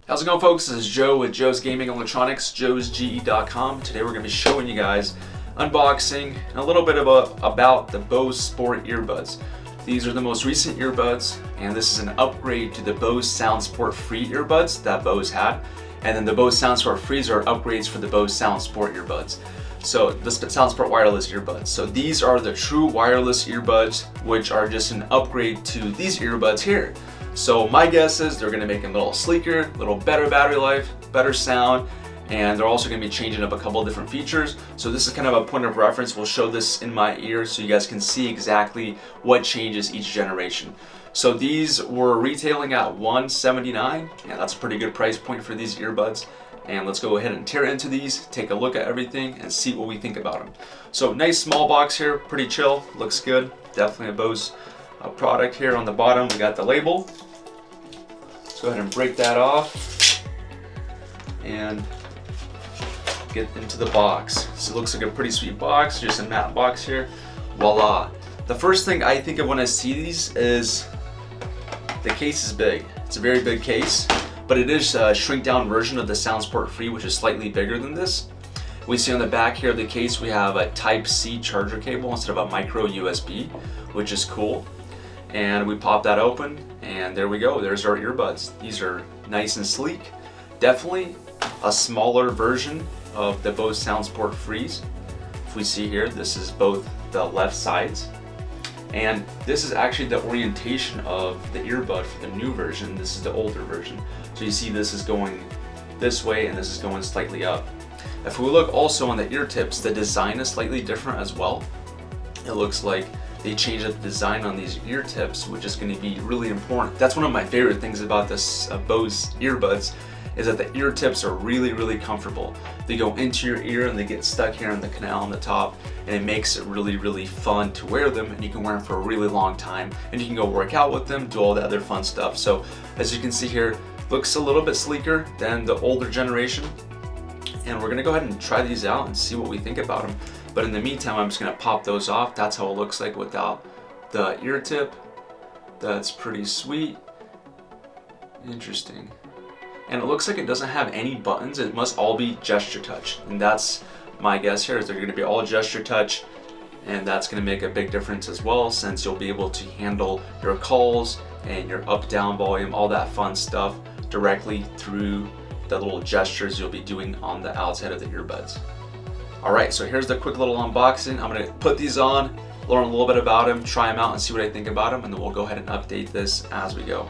How's it going, folks? This is Joe with Joe's Gaming Electronics, joesge.com. Today we're going to be showing you guys unboxing and a little bit about the Bose Sport earbuds. These are the most recent earbuds, and this is an upgrade to the Bose SoundSport free earbuds that Bose had. And then the Bose SoundSport frees are upgrades for the Bose SoundSport earbuds. So the SoundSport wireless earbuds. So these are the true wireless earbuds, which are just an upgrade to these earbuds here. So my guess is they're going to make them a little sleeker, a little better battery life, better sound, and they're also going to be changing up a couple of different features. So this is kind of a point of reference. We'll show this in my ear so you guys can see exactly what changes each generation. So these were retailing at $179. Yeah, that's a pretty good price point for these earbuds. And let's go ahead and tear into these, take a look at everything, and see what we think about them. So nice small box here, pretty chill, looks good. Definitely a Bose product here. On the bottom, we got the label. Let's go ahead and break that off and get into the box. So it looks like a pretty sweet box, just a matte box here. Voila. The first thing I think of when I see these is the case is big. It's a very big case, but it is a shrink down version of the SoundSport Free, which is slightly bigger than this. We see on the back here of the case, we have a Type-C charger cable instead of a micro USB, which is cool. And we pop that open, and there we go. There's our earbuds. These are nice and sleek. Definitely a smaller version of the Bose SoundSport Frees. If we see here, this is both the left sides. And this is actually the orientation of the earbud for the new version. This is the older version. So you see this is going this way and this is going slightly up. If we look also on the ear tips, the design is slightly different as well. It looks like they changed the design on these ear tips, which is going to be really important. That's one of my favorite things about this Bose earbuds, is that the ear tips are really comfortable. They go into your ear and they get stuck here in the canal on the top, and it makes it really fun to wear them, and you can wear them for a really long time, and you can go work out with them, do all the other fun stuff. So as you can see here, looks a little bit sleeker than the older generation, and we're gonna go ahead and try these out and see what we think about them. But in the meantime, I'm just gonna pop those off. That's how it looks like without the ear tip. That's pretty sweet. Interesting. And it looks like it doesn't have any buttons. It must all be gesture touch. And that's my guess here, is they're gonna be all gesture touch. And that's gonna make a big difference as well, since you'll be able to handle your calls and your up, down volume, all that fun stuff directly through the little gestures you'll be doing on the outside of the earbuds. All right, so here's the quick little unboxing. I'm gonna put these on, learn a little bit about them, try them out and see what I think about them, and then we'll go ahead and update this as we go.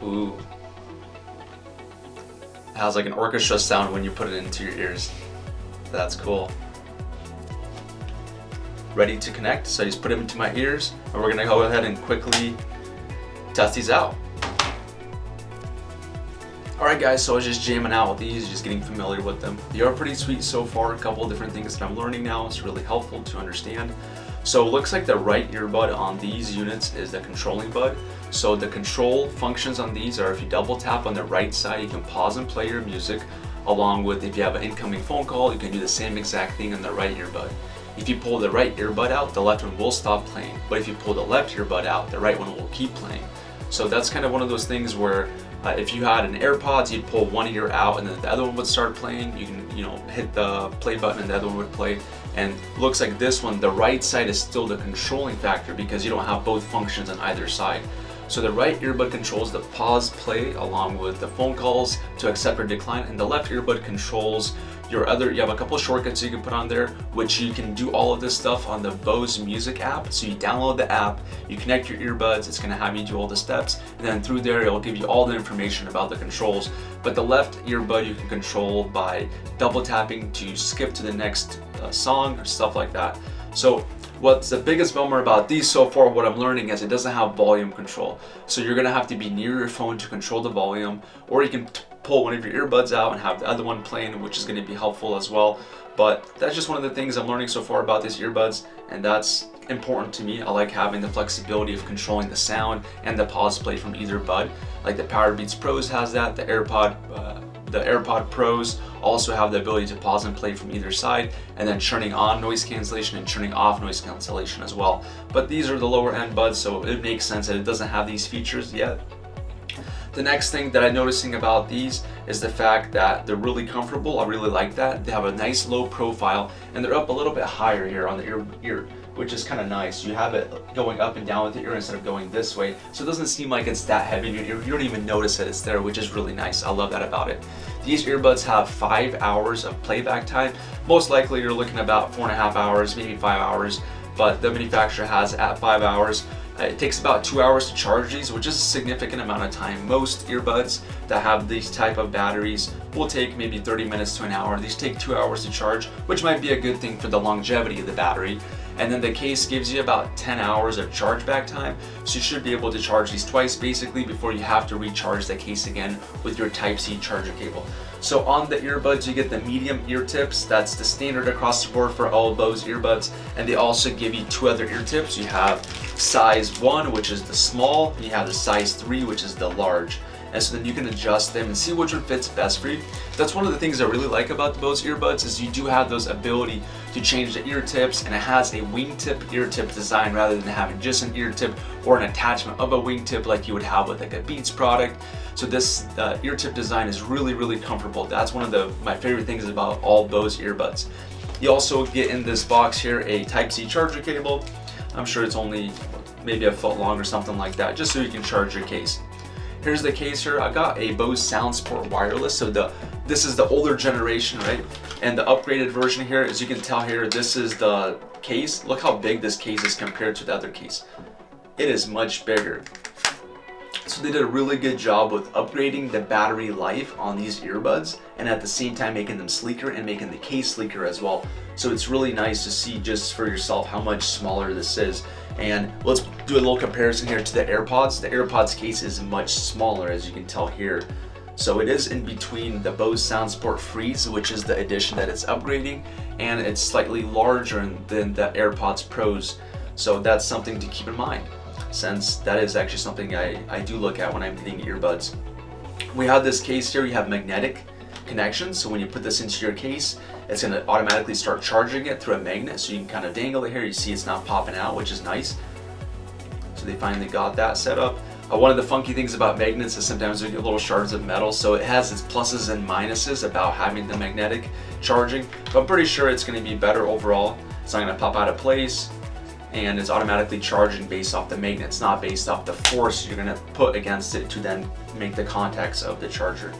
Ooh. It has like an orchestra sound when you put it into your ears. That's cool. Ready to connect, so I just put them into my ears, and we're gonna go ahead and quickly test these out. Alright guys, so I was just jamming out with these, just getting familiar with them. They are pretty sweet so far. A couple of different things that I'm learning now. It's really helpful to understand. So it looks like the right earbud on these units is the controlling bud. So the control functions on these are, if you double tap on the right side, you can pause and play your music, along with if you have an incoming phone call, you can do the same exact thing on the right earbud. If you pull the right earbud out, the left one will stop playing. But if you pull the left earbud out, the right one will keep playing. So that's kind of one of those things where if you had an AirPods, you'd pull one ear out and then the other one would start playing. You can, hit the play button and the other one would play. And looks like this one, the right side is still the controlling factor because you don't have both functions on either side. So the right earbud controls the pause play along with the phone calls to accept or decline, and the left earbud controls you have a couple of shortcuts you can put on there, which you can do all of this stuff on the Bose Music app. So you download the app, you connect your earbuds, it's gonna have you do all the steps, and then through there it'll give you all the information about the controls. But the left earbud you can control by double tapping to skip to the next song or stuff like that. So what's the biggest bummer about these so far, what I'm learning, is it doesn't have volume control. So you're gonna have to be near your phone to control the volume, or you can pull one of your earbuds out and have the other one playing, which is going to be helpful as well. But that's just one of the things I'm learning so far about these earbuds, and that's important to me. I like having the flexibility of controlling the sound and the pause play from either bud. Like the Powerbeats Pros has that, the the AirPod Pros also have the ability to pause and play from either side, and then turning on noise cancellation and turning off noise cancellation as well. But these are the lower end buds, so it makes sense that it doesn't have these features yet. The next thing that I'm noticing about these is the fact that they're really comfortable. I really like that. They have a nice low profile, and they're up a little bit higher here on the ear, which is kind of nice. You have it going up and down with the ear instead of going this way, so it doesn't seem like it's that heavy in your ear. You don't even notice that it's there, which is really nice. I love that about it. These earbuds have 5 hours of playback time. Most likely you're looking about 4.5 hours, maybe 5 hours, but the manufacturer has at 5 hours. It takes about 2 hours to charge these, which is a significant amount of time. Most earbuds that have these type of batteries will take maybe 30 minutes to an hour. These take 2 hours to charge, which might be a good thing for the longevity of the battery. And then the case gives you about 10 hours of charge back time, so you should be able to charge these twice basically before you have to recharge the case again with your Type-C charger cable. So on the earbuds, you get the medium ear tips. That's the standard across the board for all Bose earbuds. And they also give you 2 other ear tips. You have size 1, which is the small, and you have the size 3, which is the large. And so then you can adjust them and see which one fits best for you. That's one of the things I really like about the Bose earbuds is you do have those ability to change the ear tips, and it has a wingtip ear tip design rather than having just an ear tip or an attachment of a wingtip like you would have with like a Beats product. So this ear tip design is really, really comfortable. That's one of my favorite things about all Bose earbuds. You also get in this box here a Type-C charger cable. I'm sure it's only maybe a foot long or something like that, just so you can charge your case. Here's the case here. I got a Bose SoundSport wireless. So this is the older generation, right? And the upgraded version here, as you can tell here, this is the case. Look how big this case is compared to the other case. It is much bigger. So they did a really good job with upgrading the battery life on these earbuds, and at the same time making them sleeker and making the case sleeker as well. So it's really nice to see just for yourself how much smaller this is. And let's do a little comparison here to the AirPods. The AirPods case is much smaller, as you can tell here. So it is in between the Bose SoundSport Freeze, which is the edition that it's upgrading, and it's slightly larger than the AirPods Pros. So that's something to keep in mind, since that is actually something I do look at when I'm getting earbuds. We have this case here. You have magnetic connections, so when you put this into your case, it's going to automatically start charging it through a magnet, so you can kind of dangle it here. You see it's not popping out, which is nice. So they finally got that set up. One of the funky things about magnets is sometimes we get little shards of metal, so it has its pluses and minuses about having the magnetic charging, but I'm pretty sure it's going to be better overall. It's not going to pop out of place, and it's automatically charging based off the magnets, not based off the force you're going to put against it to then make the contacts of the charger.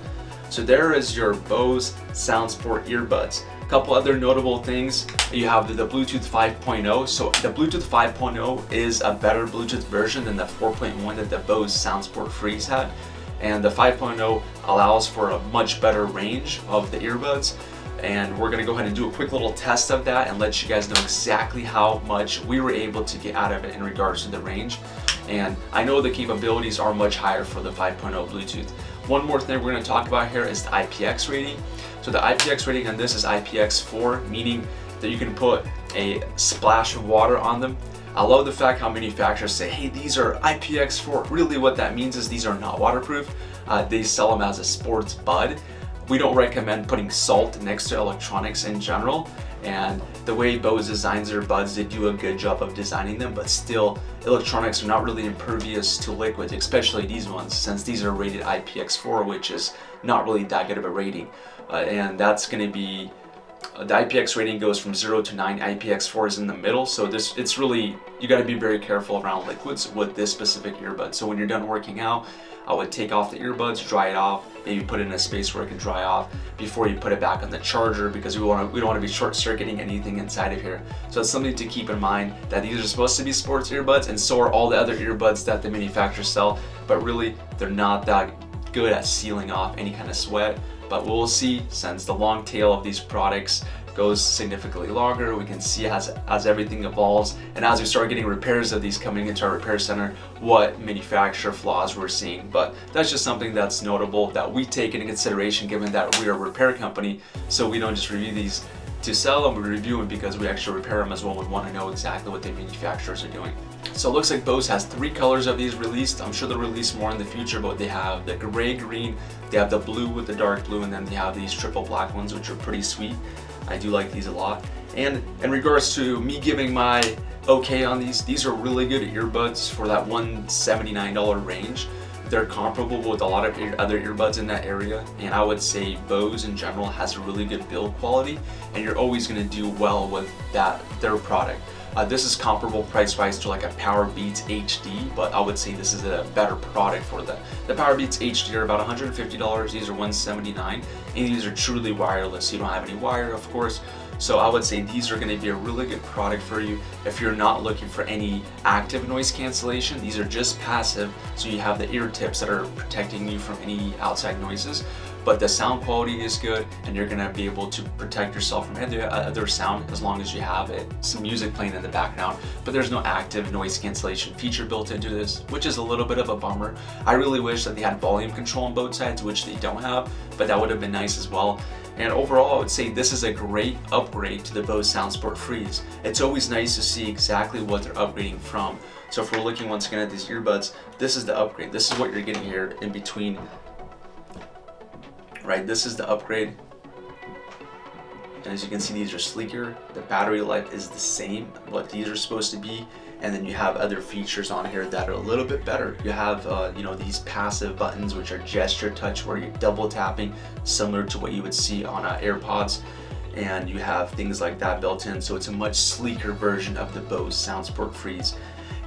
So there is your Bose SoundSport earbuds. A couple other notable things. You have the Bluetooth 5.0. So the Bluetooth 5.0 is a better Bluetooth version than the 4.1 that the Bose SoundSport Freeze had. And the 5.0 allows for a much better range of the earbuds. And we're gonna go ahead and do a quick little test of that and let you guys know exactly how much we were able to get out of it in regards to the range. And I know the capabilities are much higher for the 5.0 Bluetooth. One more thing we're going to talk about here is the IPX rating. So the IPX rating on this is IPX4, meaning that you can put a splash of water on them. I love the fact how manufacturers say, hey, these are IPX4. Really what that means is these are not waterproof. They sell them as a sports bud. We don't recommend putting salt next to electronics in general. And the way Bose designs their buds, they do a good job of designing them, but still electronics are not really impervious to liquids, especially these ones, since these are rated IPX4, which is not really that good of a rating. And that's going to be, the IPX rating goes from 0 to 9, IPX4 is in the middle, so it's really, you got to be very careful around liquids with this specific earbud. So when you're done working out, I would take off the earbuds, dry it off, maybe put it in a space where it can dry off before you put it back on the charger, because we don't want to be short-circuiting anything inside of here. So it's something to keep in mind, that these are supposed to be sports earbuds, and so are all the other earbuds that the manufacturers sell, but really they're not that good at sealing off any kind of sweat. But we'll see, since the long tail of these products goes significantly longer, we can see as everything evolves, and as we start getting repairs of these coming into our repair center, what manufacturer flaws we're seeing. But that's just something that's notable that we take into consideration, given that we are a repair company, so we don't just review these to sell them, we review them because we actually repair them as well. We want to know exactly what the manufacturers are doing. So it looks like Bose has 3 colors of these released. I'm sure they'll release more in the future, but they have the gray green, they have the blue with the dark blue, and then they have these triple black ones, which are pretty sweet. I do like these a lot. And in regards to me giving my okay on these are really good earbuds for that $179 range. They're comparable with a lot of other earbuds in that area, and I would say Bose in general has a really good build quality, and you're always going to do well with their product. This is comparable price-wise to like a Powerbeats HD, but I would say this is a better product for them. The Powerbeats HD are about $150, these are $179, and these are truly wireless. You don't have any wire, of course. So I would say these are going to be a really good product for you if you're not looking for any active noise cancellation. These are just passive, so you have the ear tips that are protecting you from any outside noises. But the sound quality is good, and you're going to be able to protect yourself from other sound as long as you have some music playing in the background. But there's no active noise cancellation feature built into this, which is a little bit of a bummer. I really wish that they had volume control on both sides, which they don't have, but that would have been nice as well. And overall, I would say this is a great upgrade to the Bose SoundSport Freeze. It's always nice to see exactly what they're upgrading from. So if we're looking once again at these earbuds, this is the upgrade. This is what you're getting here in between. Right, this is the upgrade. And as you can see, these are sleeker. The battery life is the same, what these are supposed to be. And then you have other features on here that are a little bit better. You have, these passive buttons, which are gesture touch, where you're double tapping, similar to what you would see on AirPods. And you have things like that built in, so it's a much sleeker version of the Bose SoundSport Freeze.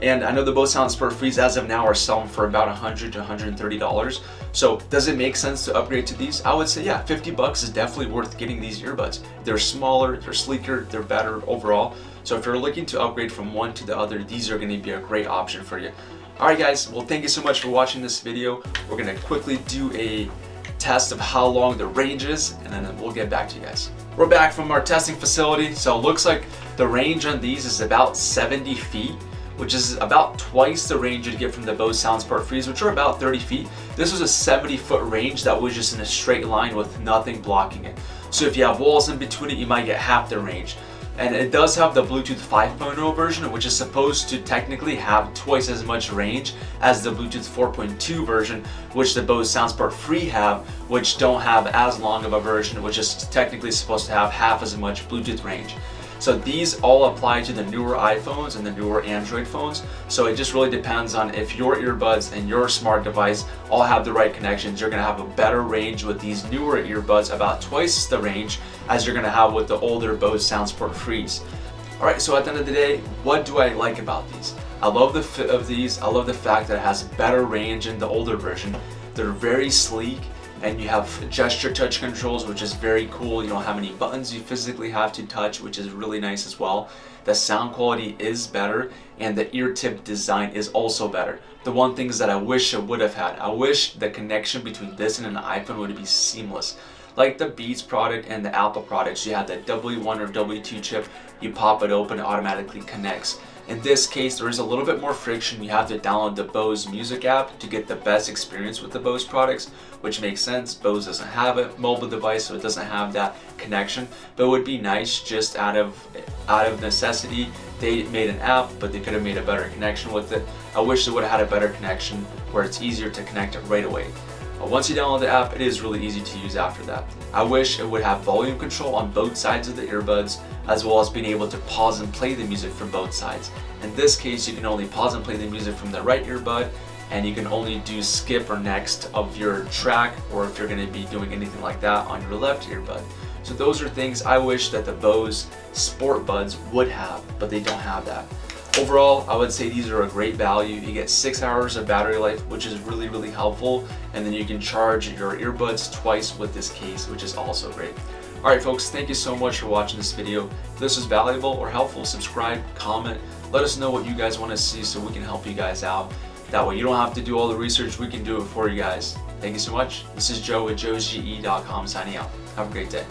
And I know the Bose SoundSport Freeze as of now are selling for about $100 to $130. So does it make sense to upgrade to these? I would say yeah, $50 is definitely worth getting these earbuds. They're smaller, they're sleeker, they're better overall. So if you're looking to upgrade from one to the other, these are going to be a great option for you. Alright guys, well thank you so much for watching this video. We're going to quickly do a test of how long the range is, and then we'll get back to you guys. We're back from our testing facility. So it looks like the range on these is about 70 feet. Which is about twice the range you'd get from the Bose SoundSport Freeze, which are about 30 feet. This was a 70-foot range that was just in a straight line with nothing blocking it. So if you have walls in between it, you might get half the range. And it does have the Bluetooth 5.0 version, which is supposed to technically have twice as much range as the Bluetooth 4.2 version, which the Bose SoundSport Free have, which don't have as long of a version, which is technically supposed to have half as much Bluetooth range. So these all apply to the newer iPhones and the newer Android phones. So it just really depends on if your earbuds and your smart device all have the right connections. You're gonna have a better range with these newer earbuds, about twice the range as you're gonna have with the older Bose SoundSport Freeze. All right, so at the end of the day, what do I like about these? I love the fit of these. I love the fact that it has better range in the older version. They're very sleek. And you have gesture touch controls, which is very cool. You don't have any buttons you physically have to touch, which is really nice as well. The sound quality is better, and the ear tip design is also better. The one thing is that I wish it would have had. I wish the connection between this and an iPhone would be seamless. Like the Beats product and the Apple products, you have that W1 or W2 chip, you pop it open, it automatically connects. In this case, there is a little bit more friction. You have to download the Bose Music app to get the best experience with the Bose products, which makes sense. Bose doesn't have a mobile device, so it doesn't have that connection. But it would be nice just out of necessity. They made an app, but they could have made a better connection with it. I wish they would have had a better connection where it's easier to connect it right away. But once you download the app, it is really easy to use after that. I wish it would have volume control on both sides of the earbuds, as well as being able to pause and play the music from both sides. In this case, you can only pause and play the music from the right earbud, and you can only do skip or next of your track, or if you're going to be doing anything like that, on your left earbud. So those are things I wish that the Bose Sport Buds would have, but they don't have that. Overall, I would say these are a great value. You get 6 hours of battery life, which is really, really helpful. And then you can charge your earbuds twice with this case, which is also great. All right, folks, thank you so much for watching this video. If this was valuable or helpful, subscribe, comment. Let us know what you guys want to see so we can help you guys out. That way you don't have to do all the research, we can do it for you guys. Thank you so much. This is Joe with joesge.com signing out. Have a great day.